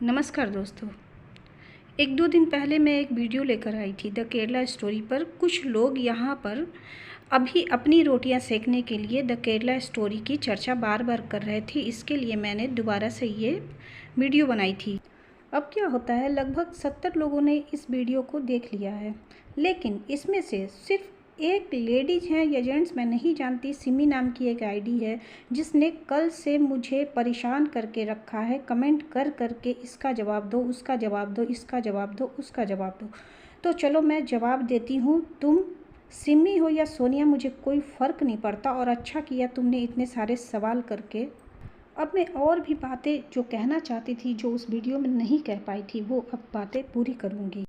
नमस्कार दोस्तों। एक दो दिन पहले मैं एक वीडियो लेकर आई थी द केरला स्टोरी पर। कुछ लोग यहाँ पर अभी अपनी रोटियां सेकने के लिए द केरला स्टोरी की चर्चा बार बार कर रहे थे। इसके लिए मैंने दोबारा से ये वीडियो बनाई थी। अब क्या होता है, लगभग 70 लोगों ने इस वीडियो को देख लिया है, लेकिन इसमें से सिर्फ एक लेडीज है या जेंट्स मैं नहीं जानती, सिमी नाम की एक आईडी है जिसने कल से मुझे परेशान करके रखा है, कमेंट कर करके इसका जवाब दो, उसका जवाब दो, इसका जवाब दो, उसका जवाब दो। तो चलो मैं जवाब देती हूँ। तुम सिमी हो या सोनिया, मुझे कोई फ़र्क नहीं पड़ता, और अच्छा किया तुमने इतने सारे सवाल करके। अब मैं और भी बातें जो कहना चाहती थी, जो उस वीडियो में नहीं कह पाई थी, वो अब बातें पूरी करूँगी।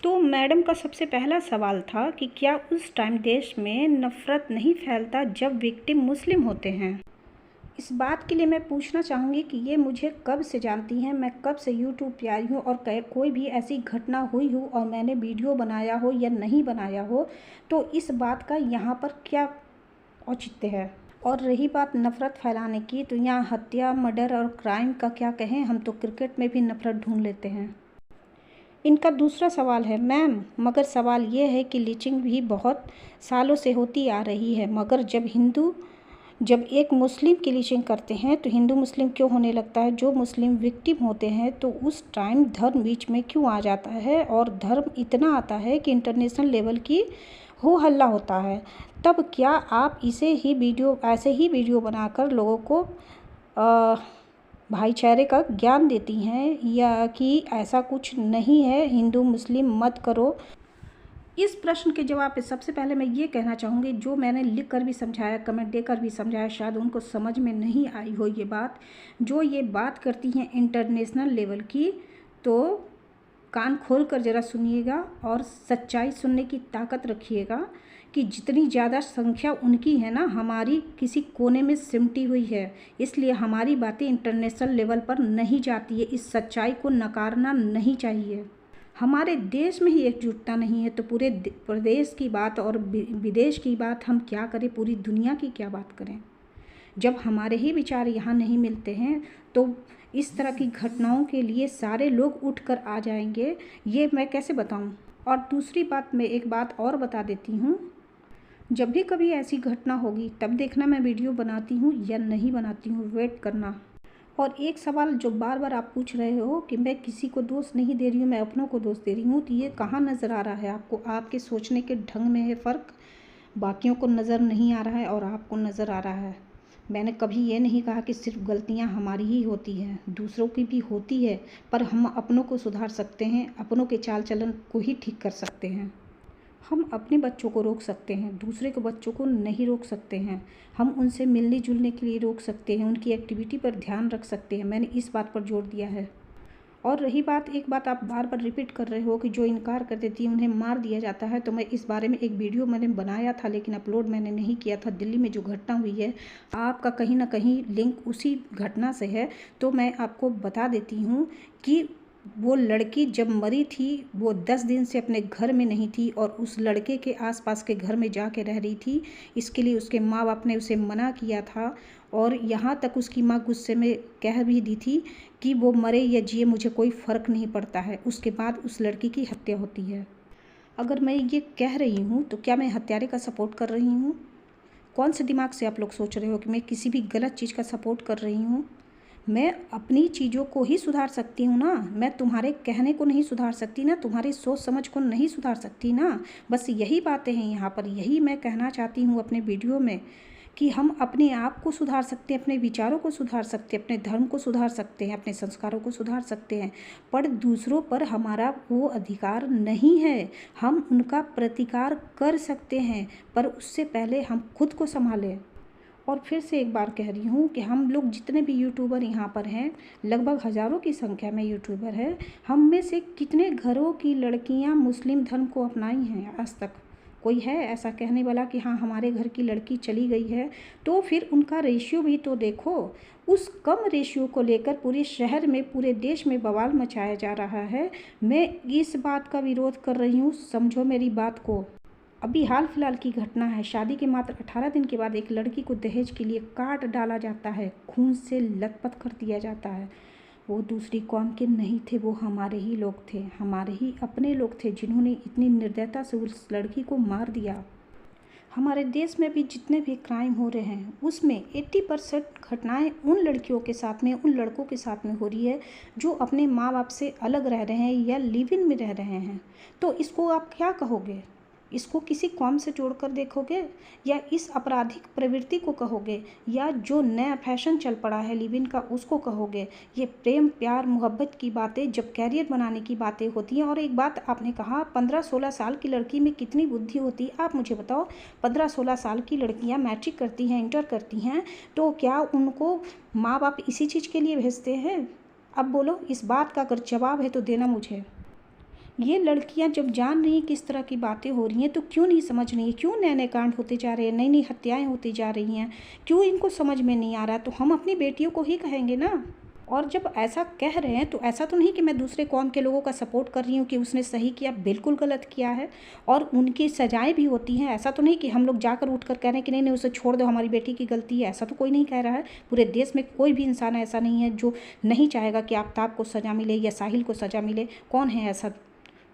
तो मैडम का सबसे पहला सवाल था कि क्या उस टाइम देश में नफ़रत नहीं फैलता जब विक्टिम मुस्लिम होते हैं। इस बात के लिए मैं पूछना चाहूँगी कि ये मुझे कब से जानती हैं, मैं कब से यूट्यूब पे आई हूँ, और कोई भी ऐसी घटना हुई हो और मैंने वीडियो बनाया हो या नहीं बनाया हो, तो इस बात का यहाँ पर क्या औचित्य है। और रही बात नफ़रत फैलाने की, तो यहाँ हत्या, मर्डर और क्राइम का क्या कहें, हम तो क्रिकेट में भी नफ़रत ढूंढ लेते हैं। इनका दूसरा सवाल है, मैम मगर सवाल ये है कि लीचिंग भी बहुत सालों से होती आ रही है, मगर जब एक मुस्लिम की लीचिंग करते हैं तो हिंदू मुस्लिम क्यों होने लगता है। जो मुस्लिम विक्टिम होते हैं तो उस टाइम धर्म बीच में क्यों आ जाता है, और धर्म इतना आता है कि इंटरनेशनल लेवल की हो हल्ला होता है। तब क्या आप ऐसे ही वीडियो बनाकर लोगों को भाईचारे का ज्ञान देती हैं, या कि ऐसा कुछ नहीं है, हिंदू मुस्लिम मत करो। इस प्रश्न के जवाब पे सबसे पहले मैं ये कहना चाहूँगी, जो मैंने लिख कर भी समझाया, कमेंट देकर भी समझाया, शायद उनको समझ में नहीं आई हो ये बात। जो ये बात करती हैं इंटरनेशनल लेवल की, तो कान खोल कर ज़रा सुनिएगा और सच्चाई सुनने की ताकत रखिएगा कि जितनी ज़्यादा संख्या उनकी है ना, हमारी किसी कोने में सिमटी हुई है, इसलिए हमारी बातें इंटरनेशनल लेवल पर नहीं जाती है। इस सच्चाई को नकारना नहीं चाहिए। हमारे देश में ही एकजुटता नहीं है तो पूरे प्रदेश की बात और विदेश की बात हम क्या करें, पूरी दुनिया की क्या बात करें। जब हमारे ही विचार यहाँ नहीं मिलते हैं तो इस तरह की घटनाओं के लिए सारे लोग उठ कर आ जाएंगे, ये मैं कैसे बताऊँ। और दूसरी बात, मैं एक बात और बता देती हूँ, जब भी कभी ऐसी घटना होगी तब देखना मैं वीडियो बनाती हूँ या नहीं बनाती हूँ, वेट करना। और एक सवाल जो बार बार आप पूछ रहे हो कि मैं किसी को दोष नहीं दे रही हूँ, मैं अपनों को दोष दे रही हूँ, तो ये कहाँ नज़र आ रहा है आपको। आपके सोचने के ढंग में है फ़र्क, बाकियों को नज़र नहीं आ रहा है और आपको नज़र आ रहा है। मैंने कभी ये नहीं कहा कि सिर्फ गलतियाँ हमारी ही होती हैं, दूसरों की भी होती है, पर हम अपनों को सुधार सकते हैं, अपनों के चाल चलन को ही ठीक कर सकते हैं। हम अपने बच्चों को रोक सकते हैं, दूसरे के बच्चों को नहीं रोक सकते हैं। हम उनसे मिलने जुलने के लिए रोक सकते हैं, उनकी एक्टिविटी पर ध्यान रख सकते हैं। मैंने इस बात पर जोर दिया है। और रही बात, एक बात आप बार बार रिपीट कर रहे हो कि जो इनकार कर देती है उन्हें मार दिया जाता है, तो मैं इस बारे में एक वीडियो मैंने बनाया था, लेकिन अपलोड मैंने नहीं किया था। दिल्ली में जो घटना हुई है, आपका कहीं ना कहीं लिंक उसी घटना से है, तो मैं आपको बता देती हूँ कि वो लड़की जब मरी थी वो 10 दिन से अपने घर में नहीं थी और उस लड़के के आसपास के घर में जाके रह रही थी। इसके लिए उसके माँ बाप ने उसे मना किया था, और यहाँ तक उसकी माँ गुस्से में कह भी दी थी कि वो मरे या जिए मुझे कोई फ़र्क नहीं पड़ता है। उसके बाद उस लड़की की हत्या होती है। अगर मैं ये कह रही हूँ तो क्या मैं हत्यारे का सपोर्ट कर रही हूँ? कौन से दिमाग से आप लोग सोच रहे हो कि मैं किसी भी गलत चीज़ का सपोर्ट कर रही हूँ? मैं अपनी चीज़ों को ही सुधार सकती हूँ ना, मैं तुम्हारे कहने को नहीं सुधार सकती ना, तुम्हारी सोच समझ को नहीं सुधार सकती ना। बस यही बातें हैं यहाँ पर, यही मैं कहना चाहती हूँ अपने वीडियो में, कि हम अपने आप को सुधार सकते हैं, अपने विचारों को सुधार सकते हैं, अपने धर्म को सुधार सकते हैं, अपने संस्कारों को सुधार सकते हैं, पर दूसरों पर हमारा वो अधिकार नहीं है। हम उनका प्रतिकार कर सकते हैं, पर उससे पहले हम खुद को संभालें। और फिर से एक बार कह रही हूँ कि हम लोग जितने भी यूट्यूबर यहाँ पर हैं, लगभग हज़ारों की संख्या में यूट्यूबर है, हम में से कितने घरों की लड़कियाँ मुस्लिम धर्म को अपनाई हैं आज तक? कोई है ऐसा कहने वाला कि हाँ हमारे घर की लड़की चली गई है? तो फिर उनका रेशियो भी तो देखो। उस कम रेशियो को लेकर पूरे शहर में, पूरे देश में बवाल मचाया जा रहा है। मैं इस बात का विरोध कर रही हूँ, समझो मेरी बात को। अभी हाल फिलहाल की घटना है, शादी के मात्र 18 दिन के बाद एक लड़की को दहेज के लिए काट डाला जाता है, खून से लथपथ कर दिया जाता है। वो दूसरी कौम के नहीं थे, वो हमारे ही लोग थे, हमारे ही अपने लोग थे जिन्होंने इतनी निर्दयता से उस लड़की को मार दिया। हमारे देश में भी जितने भी क्राइम हो रहे हैं उसमें 80% घटनाएं उन लड़कियों के साथ में, उन लड़कों के साथ में हो रही है जो अपने माँ बाप से अलग रह रहे हैं या लिव इन में रह रहे हैं। तो इसको आप क्या कहोगे? इसको किसी कौम से जोड़कर देखोगे या इस आपराधिक प्रवृत्ति को कहोगे या जो नया फैशन चल पड़ा है लिव इन का उसको कहोगे? ये प्रेम प्यार मोहब्बत की बातें जब कैरियर बनाने की बातें होती हैं। और एक बात आपने कहा 15-16 साल की लड़की में कितनी बुद्धि होती है, आप मुझे बताओ। 15-16 साल की लड़कियां मैट्रिक करती हैं, इंटर करती हैं, तो क्या उनको माँ बाप इसी चीज़ के लिए भेजते हैं? अब बोलो, इस बात का अगर जवाब है तो देना मुझे। ये लड़कियां जब जान रही किस तरह की बातें हो रही हैं तो क्यों नहीं समझ रही हैं? क्यों नए नए कांड होते जा रहे हैं, नई नई हत्याएं होती जा रही हैं? क्यों इनको समझ में नहीं आ रहा? तो हम अपनी बेटियों को ही कहेंगे ना। और जब ऐसा कह रहे हैं तो ऐसा तो नहीं कि मैं दूसरे कौम के लोगों का सपोर्ट कर रही हूँ कि उसने सही किया, बिल्कुल गलत किया है और उनकी सजाएं भी होती हैं। ऐसा तो नहीं कि हम लोग जाकर उठकर कह रहे हैं कि नहीं नहीं उसे छोड़ दो, हमारी बेटी की गलती है, ऐसा तो कोई नहीं कह रहा है। पूरे देश में कोई भी इंसान ऐसा नहीं है जो नहीं चाहेगा कि आफ्ताब को सज़ा मिले या साहिल को सज़ा मिले। कौन है ऐसा?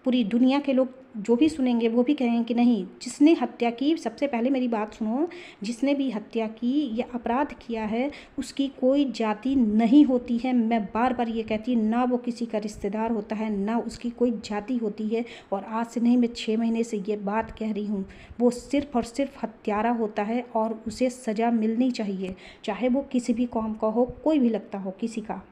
पूरी दुनिया के लोग जो भी सुनेंगे वो भी कहेंगे कि नहीं, जिसने हत्या की, सबसे पहले मेरी बात सुनो, जिसने भी हत्या की या अपराध किया है उसकी कोई जाति नहीं होती है। मैं बार बार ये कहती हूँ, ना वो किसी का रिश्तेदार होता है, ना उसकी कोई जाति होती है। और आज से नहीं, मैं 6 महीने से ये बात कह रही हूँ। वो सिर्फ और सिर्फ हत्यारा होता है और उसे सज़ा मिलनी चाहिए, चाहे वो किसी भी कौम का हो, कोई भी लगता हो किसी का।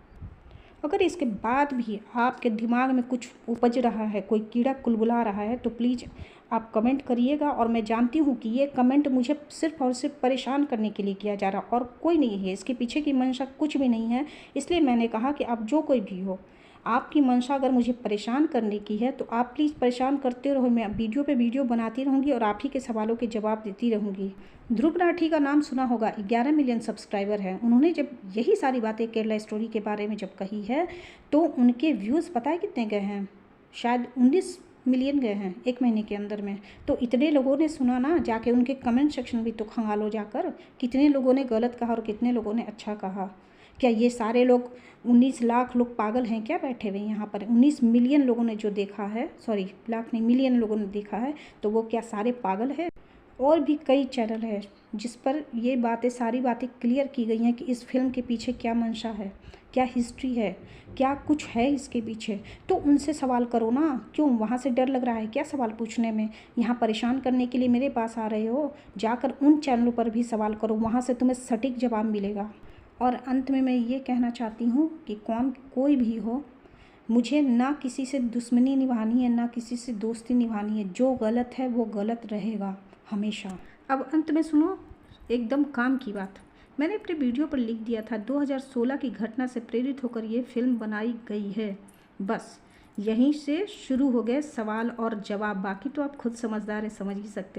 अगर इसके बाद भी आपके दिमाग में कुछ उपज रहा है, कोई कीड़ा कुलबुला रहा है, तो प्लीज़ आप कमेंट करिएगा। और मैं जानती हूँ कि ये कमेंट मुझे सिर्फ और सिर्फ परेशान करने के लिए किया जा रहा और कोई नहीं है, इसके पीछे की मंशा कुछ भी नहीं है। इसलिए मैंने कहा कि आप जो कोई भी हो, आपकी मंशा अगर मुझे परेशान करने की है तो आप प्लीज़ परेशान करते रहो। मैं वीडियो पे वीडियो बनाती रहूँगी और आप ही के सवालों के जवाब देती रहूँगी। ध्रुव राठी का नाम सुना होगा, 11 मिलियन सब्सक्राइबर हैं। उन्होंने जब यही सारी बातें केरला स्टोरी के बारे में जब कही है तो उनके व्यूज़ पता है कितने गए हैं? शायद 19 मिलियन गए हैं 1 महीने के अंदर में। तो इतने लोगों ने सुना ना, जाके उनके कमेंट सेक्शन भी तो खंगालो जाकर, कितने लोगों ने गलत कहा और कितने लोगों ने अच्छा कहा। क्या ये सारे लोग 19 लाख लोग पागल हैं क्या बैठे हुए यहाँ पर? 19 मिलियन लोगों ने जो देखा है, सॉरी लाख नहीं, मिलियन लोगों ने देखा है, तो वो क्या सारे पागल है? और भी कई चैनल है जिस पर ये बातें, सारी बातें क्लियर की गई हैं कि इस फिल्म के पीछे क्या मंशा है, क्या हिस्ट्री है, क्या कुछ है इसके पीछे। तो उनसे सवाल करो ना। क्यों वहाँ से डर लग रहा है क्या सवाल पूछने में? यहाँ परेशान करने के लिए मेरे पास आ रहे हो? जाकर उन चैनलों पर भी सवाल करो, वहाँ से तुम्हें सटीक जवाब मिलेगा। और अंत में मैं ये कहना चाहती हूँ कि कौम कोई भी हो, मुझे ना किसी से दुश्मनी निभानी है, ना किसी से दोस्ती निभानी है। जो गलत है वो गलत रहेगा हमेशा। अब अंत में सुनो एकदम काम की बात। मैंने अपने वीडियो पर लिख दिया था 2016 की घटना से प्रेरित होकर ये फिल्म बनाई गई है। बस यहीं से शुरू हो गए सवाल और जवाब, बाकी तो आप खुद समझदार हैं, समझ ही सकते।